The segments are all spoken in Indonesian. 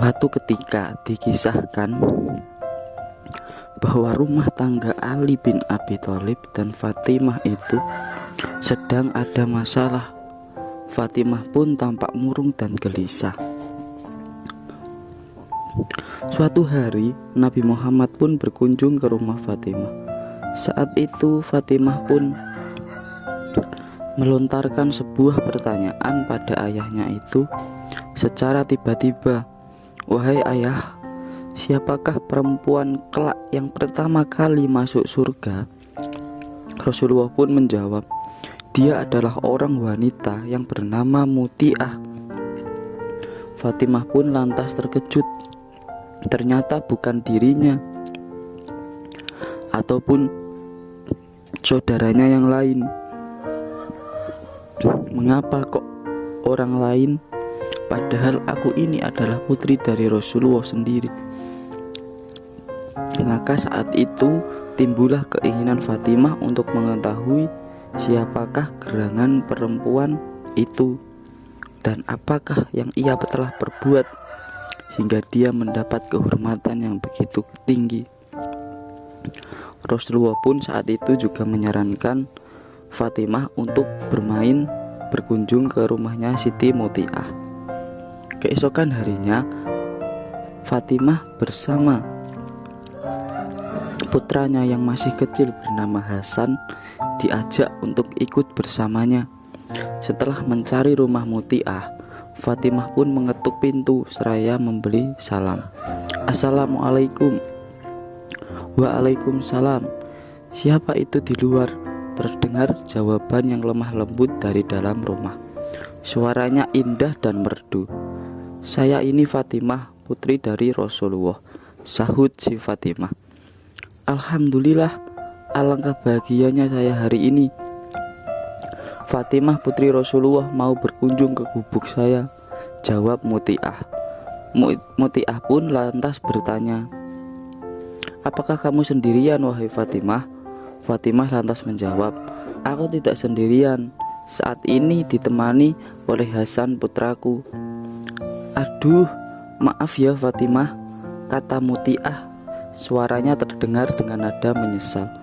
Suatu ketika dikisahkan bahwa rumah tangga Ali bin Abi Thalib dan Fatimah itu sedang ada masalah. Fatimah pun tampak murung dan gelisah. Suatu hari Nabi Muhammad pun berkunjung ke rumah Fatimah. Saat itu Fatimah pun melontarkan sebuah pertanyaan pada ayahnya itu secara tiba-tiba. "Wahai ayah, siapakah perempuan kelak yang pertama kali masuk surga?" Rasulullah pun menjawab, "Dia adalah orang wanita yang bernama Muti'ah." Fatimah pun lantas terkejut. Ternyata bukan dirinya ataupun saudaranya yang lain. Mengapa kok orang lain, padahal aku ini adalah putri dari Rasulullah sendiri? Maka saat itu timbullah keinginan Fatimah untuk mengetahui siapakah gerangan perempuan itu dan apakah yang ia telah perbuat hingga dia mendapat kehormatan yang begitu tinggi. Rasulullah pun saat itu juga menyarankan Fatimah untuk berkunjung ke rumahnya Siti Muti'ah. Keesokan harinya Fatimah bersama putranya yang masih kecil bernama Hasan diajak untuk ikut bersamanya. Setelah mencari rumah Muti'ah, Fatimah pun mengetuk pintu seraya memberi salam. "Assalamualaikum." "Waalaikumsalam. Siapa itu di luar?" Terdengar jawaban yang lemah lembut dari dalam rumah. Suaranya indah dan merdu. "Saya ini Fatimah, putri dari Rasulullah," sahut si Fatimah. "Alhamdulillah, alangkah bahagianya saya hari ini. Fatimah putri Rasulullah mau berkunjung ke gubuk saya," jawab Muti'ah. Muti'ah pun lantas bertanya, "Apakah kamu sendirian, wahai Fatimah?" Fatimah lantas menjawab, "Aku tidak sendirian. Saat ini ditemani oleh Hasan putraku." "Aduh, maaf ya Fatimah," kata Muti'ah. Suaranya terdengar dengan nada menyesal.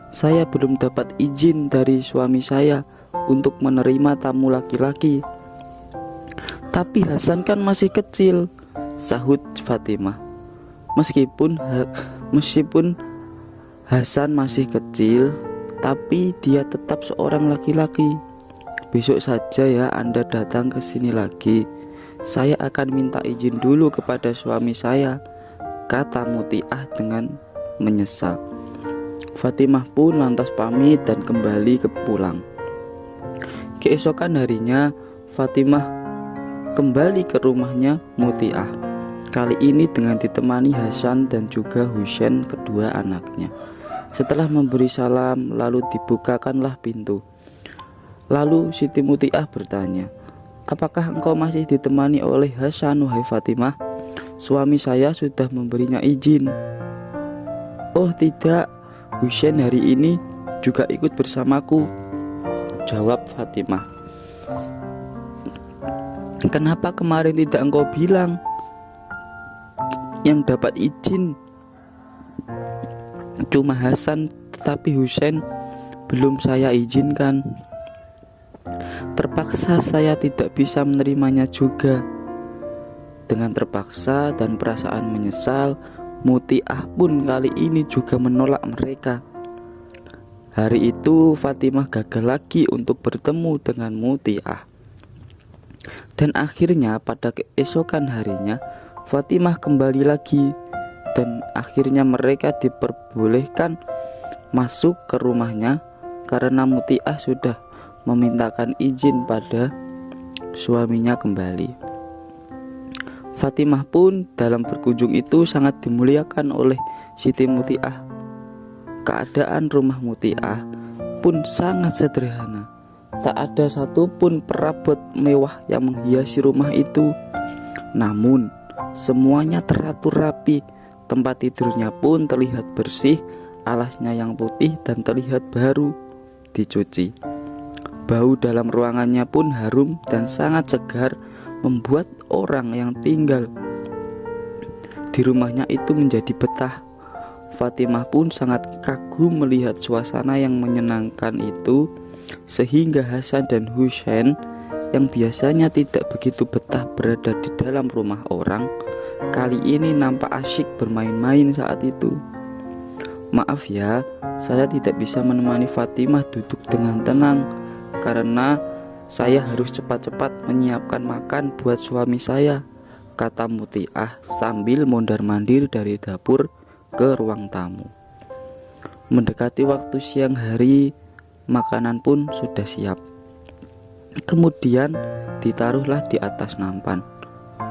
"Saya belum dapat izin dari suami saya untuk menerima tamu laki-laki." "Tapi Hasan kan masih kecil," sahut Fatimah. Meskipun Hasan masih kecil, tapi dia tetap seorang laki-laki. "Besok saja ya Anda datang ke sini lagi. Saya akan minta izin dulu kepada suami saya," kata Muti'ah dengan menyesal. Fatimah pun lantas pamit dan kembali ke pulang. Keesokan harinya Fatimah kembali ke rumahnya Muti'ah. Kali ini dengan ditemani Hasan dan juga Husain, kedua anaknya. Setelah memberi salam, lalu dibukakanlah pintu. Lalu Siti Muti'ah bertanya, "Apakah engkau masih ditemani oleh Hasan, wahai Fatimah? Suami saya sudah memberinya izin." "Oh tidak, Husain hari ini juga ikut bersamaku," jawab Fatimah. "Kenapa kemarin tidak engkau bilang? Yang dapat izin cuma Hasan, tetapi Husain belum saya izinkan. Terpaksa saya tidak bisa menerimanya juga." Dengan terpaksa dan perasaan menyesal, Muti'ah pun kali ini juga menolak mereka. Hari itu Fatimah gagal lagi untuk bertemu dengan Muti'ah. Dan akhirnya pada keesokan harinya Fatimah kembali lagi, dan akhirnya mereka diperbolehkan masuk ke rumahnya karena Muti'ah sudah memintakan izin pada suaminya kembali. Fatimah pun dalam berkunjung itu sangat dimuliakan oleh Siti Muti'ah. Keadaan rumah Muti'ah pun sangat sederhana. Tak ada satupun perabot mewah yang menghiasi rumah itu. Namun semuanya teratur rapi. Tempat tidurnya pun terlihat bersih, alasnya yang putih dan terlihat baru dicuci. Bau dalam ruangannya pun harum dan sangat segar, membuat orang yang tinggal di rumahnya itu menjadi betah. Fatimah pun sangat kagum melihat suasana yang menyenangkan itu, sehingga Hasan dan Husain yang biasanya tidak begitu betah berada di dalam rumah orang, kali ini nampak asyik bermain-main saat itu. Maaf ya, saya tidak bisa menemani Fatimah duduk dengan tenang karena saya harus cepat-cepat menyiapkan makan buat suami saya, kata Mutiah sambil mondar-mandir dari dapur ke ruang tamu. Mendekati waktu siang hari, makanan pun sudah siap. Kemudian ditaruhlah di atas nampan.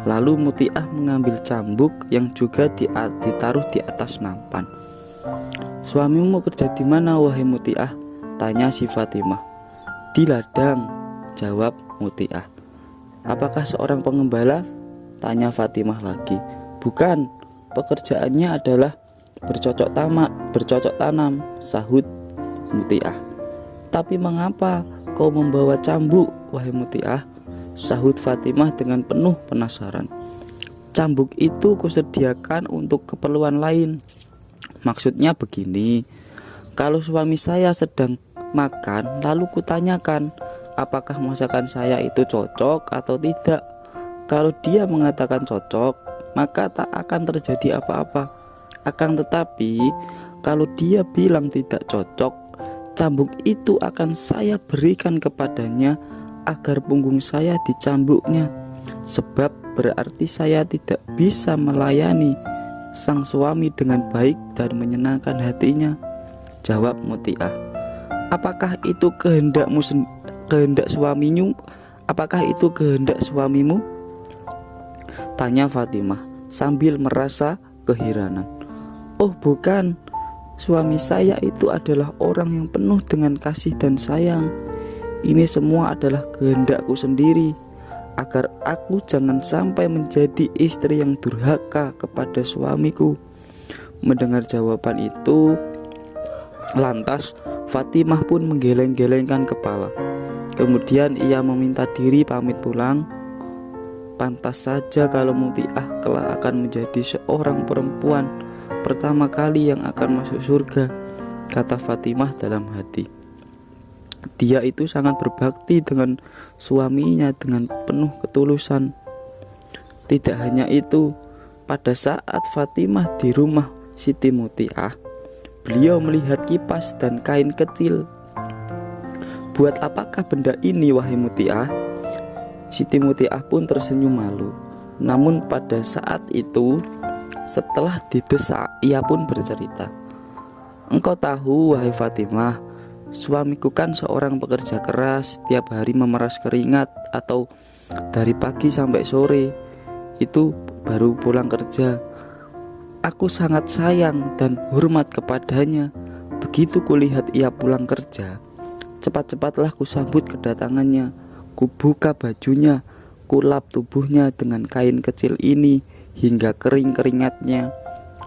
Lalu Mutiah mengambil cambuk yang juga ditaruh di atas nampan. Suamimu kerja di mana, wahai Mutiah? Tanya si Fatimah. Di ladang, jawab Mutiah. Apakah seorang pengembala? Tanya Fatimah lagi. Bukan, pekerjaannya adalah bercocok tanam, sahut Mutiah. Tapi mengapa kau membawa cambuk, wahai Mutiah? Sahut Fatimah dengan penuh penasaran. Cambuk itu kusediakan untuk keperluan lain. Maksudnya begini, kalau suami saya sedang makan, lalu kutanyakan apakah masakan saya itu cocok atau tidak. Kalau dia mengatakan cocok, maka tak akan terjadi apa-apa. Akan tetapi, kalau dia bilang tidak cocok, cambuk itu akan saya berikan kepadanya agar punggung saya dicambuknya, sebab berarti saya tidak bisa melayani sang suami dengan baik dan menyenangkan hatinya. Jawab Mutiah. Apakah itu kehendak suamimu? Apakah itu kehendak suamimu? Tanya Fatimah sambil merasa keheranan. Oh bukan, suami saya itu adalah orang yang penuh dengan kasih dan sayang. Ini semua adalah kehendakku sendiri, agar aku jangan sampai menjadi istri yang durhaka kepada suamiku. Mendengar jawaban itu, lantas Fatimah pun menggeleng-gelengkan kepala. Kemudian ia meminta diri pamit pulang. Pantas saja kalau Mutiah kelak akan menjadi seorang perempuan pertama kali yang akan masuk surga, kata Fatimah dalam hati. Dia itu sangat berbakti dengan suaminya dengan penuh ketulusan. Tidak hanya itu, pada saat Fatimah di rumah Siti Mutiah, beliau melihat kipas dan kain kecil. Buat apakah benda ini, wahai Mutiah? Siti Mutiah pun tersenyum malu. Namun pada saat itu, setelah didesak, ia pun bercerita. Engkau tahu, wahai Fatimah, suamiku kan seorang pekerja keras, tiap hari memeras keringat atau dari pagi sampai sore itu baru pulang kerja. Aku sangat sayang dan hormat kepadanya. Begitu kulihat ia pulang kerja, cepat-cepatlah kusambut kedatangannya. Kubuka bajunya, kulap tubuhnya dengan kain kecil ini hingga kering keringatnya.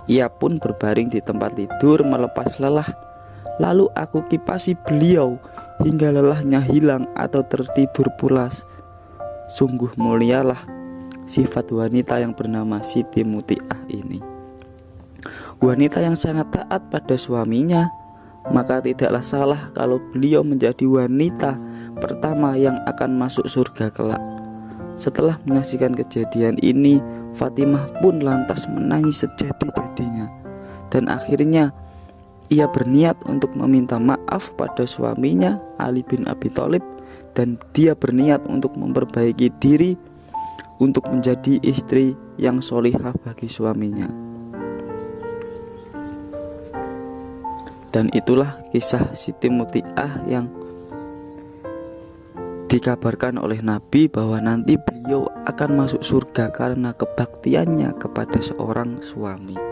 Ia pun berbaring di tempat tidur melepas lelah. Lalu aku kipasi beliau hingga lelahnya hilang atau tertidur pulas. Sungguh mulialah sifat wanita yang bernama Siti Mutiah ini. Wanita yang sangat taat pada suaminya, maka tidaklah salah kalau beliau menjadi wanita pertama yang akan masuk surga kelak. Setelah menyaksikan kejadian ini, Fatimah pun lantas menangis sejadi-jadinya. Dan akhirnya ia berniat untuk meminta maaf pada suaminya Ali bin Abi Thalib, dan dia berniat untuk memperbaiki diri untuk menjadi istri yang solihah bagi suaminya. Dan itulah kisah Siti Mutiah yang dikabarkan oleh Nabi bahwa nanti beliau akan masuk surga karena kebaktiannya kepada seorang suami.